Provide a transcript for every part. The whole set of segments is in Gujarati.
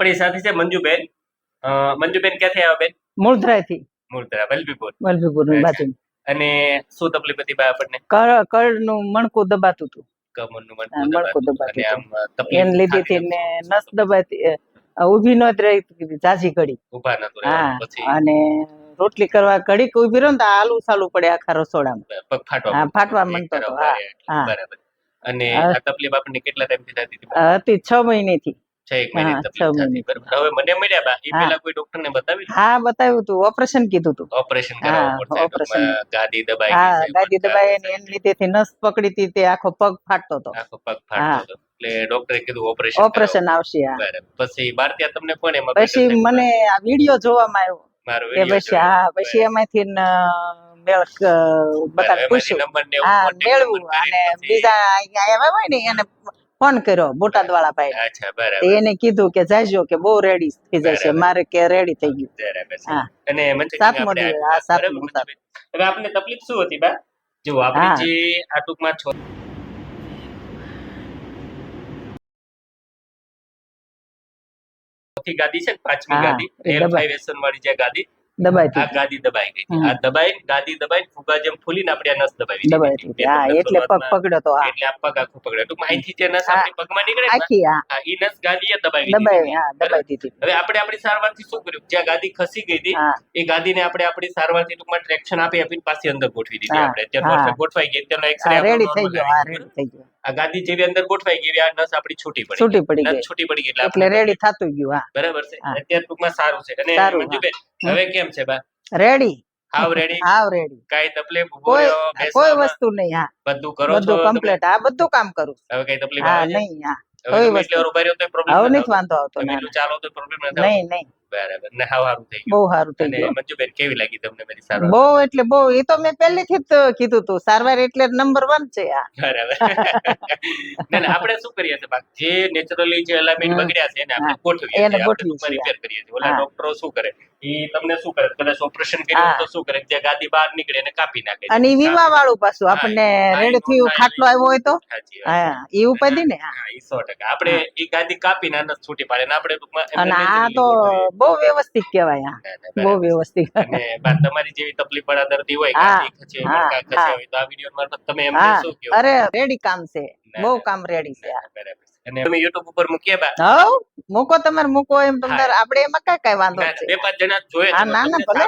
આપણી સાથે છે મંજુબેન. મંજુબેન ક્યાંથી આવ્યા બેન? મૂળધરાથી. મૂળધરા, વલભીપુર. વલભીપુરની બાજુ. અને શું તકલીફ હતી બા આપણને? કળનું મણકું દબાતું હતું. કમરનું મણકું અને આમ દબાતું તકલીફ એને લીધે ને નસ દબાતી, ઊભી નો જ રહી ઝાઝી ઘડી. ઊભા નતું રહેવાનું. પછી અને રોટલી કરવા ઘડીક ઊભી રહો ને તો આલુ સાલું પડે આખા રસોડામાં. પગ ફાટવા માંડતો હતો. બરાબર. અને આ તકલીફ આપણને કેટલા ટાઈમથી થતી હતી? હતી 6 મહિનેથી. 6 મહિને તકલીફ થતી. બરાબર. હવે મને મળ્યા બા, એ પહેલા કોઈ ડોક્ટરને બતાવી? હા, બતાવ્યું હતું. ઓપરેશન કીધું હતું. ઓપરેશન કરાવવું પડશે. ઓપરેશન. ગાદી દબાઈ હા, ગઈ છે. ગાદી દબાઈ ને એને લીધેથી નસ પકડી હતી, તે આખો પગ ફાટતો હતો. આખો પગ ફાટતો હતો. એટલે ડોક્ટરે કીધું ઓપરેશન આવશે. બરાબર. પછી બાર ત્યાં તમને કોણ એમાં? પછી મને આ વિડિયો જોવામાં આવ્યો મારો કે પછી એમાંથી મેળ બતા પૂછ્યું. મેળવું અને બીજા આવ્યા હોય ને એને ફોન કર્યો બોટાદ વાળા ભાઈ. અચ્છા, બરાબર. એને કીધું કે જાજો કે બહુ રેડી થઈ જશે. મારે કે રેડી થઈ ગયું. હા. અને સાતમો દિવસ. હા, સાતમો. હવે આપને તકલીફ શું હતી બા? જો આપણી જે આ ટૂંકમાં ચોથી ગાદી છે ને, 5મી ગાદી, L5S1 વાળી જે ગાદી, આ ગાદી દબાઈ ગઈ. આ ગાદી દબાઈ ફુગા જેમ ફૂલીને આપણે આ નસ દબાવી દીધી. એટલે પગ પકડ્યો તો. એટલે આ પગ આખો પકડ્યો. ટૂંકમાં અહીંથી જે નસ આપણી પગમાં નીકળે ને, ઈ નસ ગાદીએ દબાવી દીધી. હવે આપણે આપણી સારવારથી શું કર્યું? જ્યાં ગાદી ખસી ગઈ હતી એ ગાદીને આપણે આપણી સારવારથી ટૂંકમાં ટ્રેક્શન આપી પાછી અંદર ગોઠવી દીધી. આપણે ત્યાં પરફેક્ટ ગોઠવાઈ ગઈ. તેનો એક્સરે રેડી થઈ ગયો. આ ગાદી જેવી અંદર ગોઠવાઈ ગઈ, આ નસ આપણી છૂટી પડી ગઈ. એટલે રેડી થતું ગયું. બરાબર છે. અત્યારે ટૂંકમાં સારું છે. અને મંજુબેન હવે કેમ છે બા? રેડી. હાવ રેડી. કઈ તકલીફ કોઈ વસ્તુ નહીં. હા, બધું કરો છો? બધું કમ્પ્લીટ. આ બધું કામ કરું. હવે કઈ તકલીફ આવે નહીં. હા, કોઈ વસ્તુ ઉભા રહ્યો તો પ્રોબ્લેમ હવે નથી વાંધો આવતો. ચાલો તો પ્રોબ્લેમ નથી. નહીં. બરાબર. ને હાવ સારું થઈ ગયું. બહુ સારું થઈ ગયું. મંજુબેન કેવી લાગી તમને મારી સારવાર? બહુ એટલે બહુ. એ તો મેં પહેલેથી જ કીધું હતું, સારવાર એટલે નંબર 1 છે. બરાબર. આપણે શું કરીએ છીએ બા? જે નેચરલી જે એલિમેન્ટ બગડ્યા છે એને આપણે ગોઠવીએ છીએ, રિપેર કરીએ છીએ. ઓલા ડોક્ટરો શું કરે? ઈ તમને શું કરે? કદાચ ઓપરેશન કર્યું તો શું કરે? જે ગાદી બહાર નીકળે એને કાપી નાખે. અને વીમા વાળું પાછું આપણને રેડી થયું ખાટલો આવ્યો હોય તો એ ઉપાધી ને. હા, ઈ 100%. આપણે ઈ ગાદી કાપીને આને છૂટી પાડે ને આપણે ટૂંકમાં. અને આ તો બહુ વ્યવસ્થિત કહેવાય. બહુ વ્યવસ્થિત. અને તમારી જેવી તકલીફ વાળા દર્દી હોય, ગાદી ખસે, મણકા ખસે હોય તો આ વિડિયો મારફત તમે એમને શું કહો? અરે રેડી કામ છે. બહુ કામ રેડી છે. બરાબર. અને તમે YouTube ઉપર મૂકીએ બા? હા, મૂકો. તમારે મૂકો એમ તમારે. આપણે એમાં કઈ વાંધો નથી. 2-5 જણા જોયે. ના ભલે.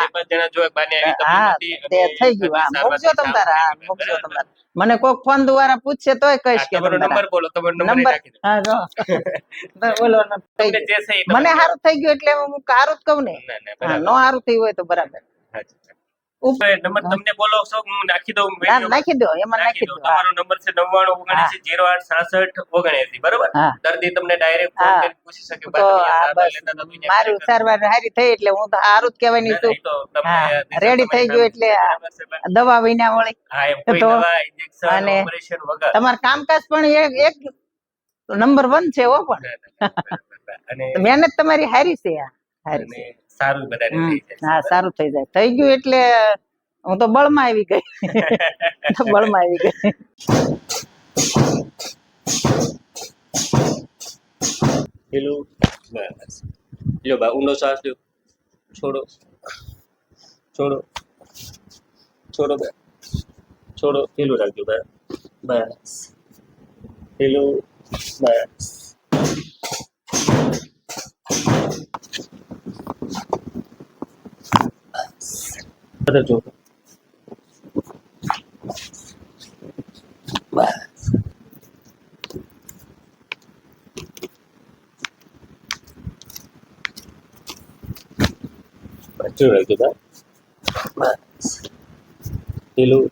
2-5 જણા જોયે બાને આવી તકલીફ હતી. થઈ ગયું. મૂકજો તમારે. મૂકજો તમારે. મને કોક ફોન દ્વારા પૂછશે તોય કહીશ કે તમારો નંબર બોલો. તમારો નંબર નાખી દો. હા, જો બોલો. મને સારું થઈ ગયું એટલે હું સારું જ કહું ને. નો સારું થયું હોય તો બરાબર. નંબર તમને બોલો છો, હું નાખી દઉં. નાખી દો. એમાં નાખી દો. તમારો નંબર છે 9979086678. બરોબર. દર્દી તમને ડાયરેક્ટ ફોન કરીને પૂછી શકે. મારું સારવાર સારી થઈ એટલે હું તો સારું જ કહેવાની છું. રેડી થઈ ગયું એટલે દવા વિના વળી. અને તમારું કામકાજ પણ એક નંબર 1 છે. પણ મહેનત તમારી સારી છે. સારું બધાને થઈ જાય. હા, સારું થઈ જાય. થઈ ગયું એટલે હું તો બળમાં આવી ગઈ. પેલું બસ લ્યો બા, ઊંડો શ્વાસ લ્યો. છોડો બા. છોડો. પેલું રાખજો બા. બસ પેલું. બસ. બધા જો. બસ. બચ્ચું રાખજો બા. બસ પેલું.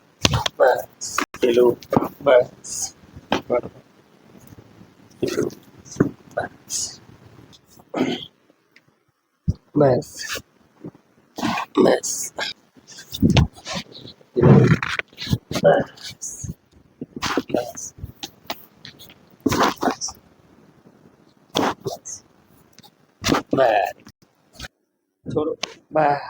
બસ પેલું. બસ પેલું. બસ. બસ. બસ. બસ. થોડું. બસ.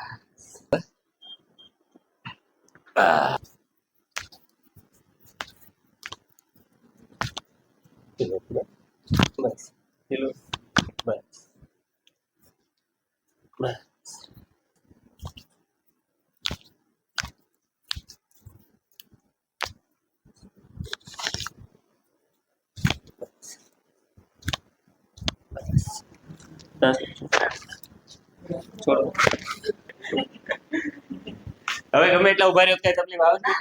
બસ. બસ. છોડો. હવે ગમે એટલા ઉભા રહ્યો કઈ તકલીફ આવે છે?